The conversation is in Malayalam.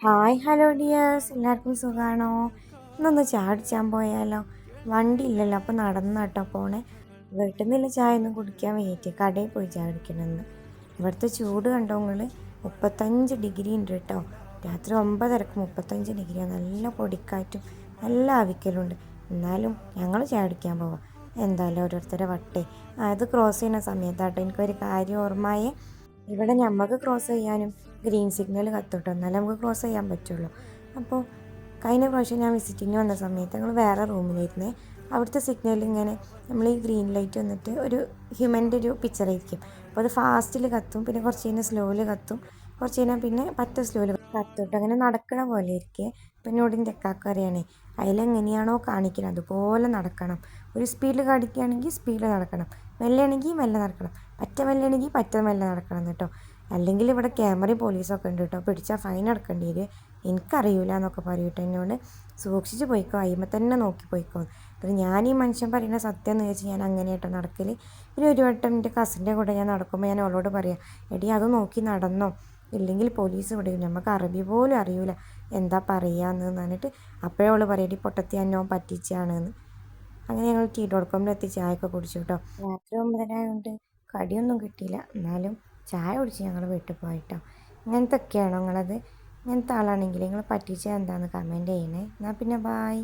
ഹായ് ഹലോ ഡിയേഴ്സ്, എല്ലാവർക്കും സുഖമാണോ? ഇന്നൊന്ന് ചായ കുടിച്ചാൻ പോയാലോ? വണ്ടി ഇല്ലല്ലോ, അപ്പോൾ നടന്നാട്ടോ പോണേ. വീട്ടിൽ നിന്നുള്ള ചായ ഒന്നും കുടിക്കാൻ വയ്യ, കടയിൽ പോയി ചായ കുടിക്കണമെന്ന്. ഇവിടുത്തെ ചൂട് കണ്ടോ നിങ്ങൾ? 35 ഡിഗ്രി ഉണ്ട് കേട്ടോ. രാത്രി 9:30 35 ഡിഗ്രിയാണ്. നല്ല പൊടിക്കാറ്റും നല്ല ആവിക്കലുണ്ട്. എന്നാലും ഞങ്ങൾ ചായ കുടിക്കാൻ പോവാം. എന്തായാലും ഓരോരുത്തരെ വട്ടേ അത് ക്രോസ് ചെയ്യുന്ന സമയത്താട്ടോ എനിക്കൊരു കാര്യം ഓർമ്മയെ. ഇവിടെ നമുക്ക് ക്രോസ് ചെയ്യാനും ഗ്രീൻ സിഗ്നൽ കത്തോട്ടോ, എന്നാലേ നമുക്ക് ക്രോസ് ചെയ്യാൻ പറ്റുള്ളൂ. അപ്പോൾ കഴിഞ്ഞ പ്രാവശ്യം ഞാൻ വിസിറ്റിങ്ങിന് വന്ന സമയത്ത് ഞങ്ങൾ വേറെ റൂമിലിരുന്നേ. അവിടുത്തെ സിഗ്നൽ ഇങ്ങനെ നമ്മൾ ഈ ഗ്രീൻ ലൈറ്റ് വന്നിട്ട് ഒരു ഹ്യൂമൻ്റെ ഒരു പിക്ചറായിരിക്കും. അപ്പോൾ അത് ഫാസ്റ്റിൽ കത്തും, പിന്നെ കുറച്ച് കഴിഞ്ഞാൽ സ്ലോയിൽ കത്തും, കുറച്ച് കഴിഞ്ഞാൽ പിന്നെ പറ്റ സ്ലോയിൽ കത്തോട്ടോ. അങ്ങനെ നടക്കണ പോലെ ഇരിക്കേ. പിന്നെ എന്നോട് എൻ്റെ അക്കാക്ക അറിയണേ, അതിലെങ്ങനെയാണോ കാണിക്കുന്നത് അതുപോലെ നടക്കണം. ഒരു സ്പീഡിൽ കാണിക്കുകയാണെങ്കിൽ സ്പീഡിൽ നടക്കണം, മെല്ലെയാണെങ്കിൽ മെല്ലെ നടക്കണം, പറ്റ മെല്ലെയാണെങ്കിൽ പറ്റ മെല്ലെ നടക്കണം കേട്ടോ. അല്ലെങ്കിൽ ഇവിടെ ക്യാമറയും പോലീസൊക്കെ ഉണ്ട് കേട്ടോ, പിടിച്ചാൽ ഫൈൻ അടക്കേണ്ടി വരും. എനിക്കറിയില്ല എന്നൊക്കെ പറയും കേട്ടോ എന്നോട്. സൂക്ഷിച്ച് പോയിക്കോ, അയിമ തന്നെ നോക്കി പോയിക്കോ. അപ്പോൾ ഞാൻ ഈ മനുഷ്യൻ പറയുന്ന സത്യം എന്ന് ചോദിച്ചാൽ ഞാൻ അങ്ങനെ കേട്ടോ നടക്കൽ. പിന്നെ ഒരു വട്ടം എൻ്റെ കസിൻ്റെ കൂടെ ഞാൻ നടക്കുമ്പോൾ ഞാൻ അവളോട് പറയാം, എടി അത് നോക്കി നടന്നോ, ഇല്ലെങ്കിൽ പോലീസ് വിടും, നമുക്ക് അറബി പോലും അറിയില്ല എന്താ പറയുകയെന്ന് പറഞ്ഞിട്ട്. അപ്പോഴേ അവൾ പറയും, എടി പൊട്ടത്തി എന്നോ പറ്റിച്ചാണെന്ന്. അങ്ങനെ ഞങ്ങൾ ടീ.കോമിലെത്തി ചായയൊക്കെ കുടിച്ചു കേട്ടോ. രാത്രി 9:30 ആയതുകൊണ്ട് കടിയൊന്നും കിട്ടിയില്ല, എന്നാലും ചായ കുടിച്ച് ഞങ്ങൾ വീട്ടിൽ പോയിട്ടോ. ഇങ്ങനത്തെ ഒക്കെയാണോ നിങ്ങളത്? ഇങ്ങനത്തെ ആളാണെങ്കിൽ നിങ്ങൾ പറ്റിച്ചാൽ എന്താണെന്ന് കമൻറ്റ് ചെയ്യണേ. എന്നാൽ പിന്നെ ബായ്.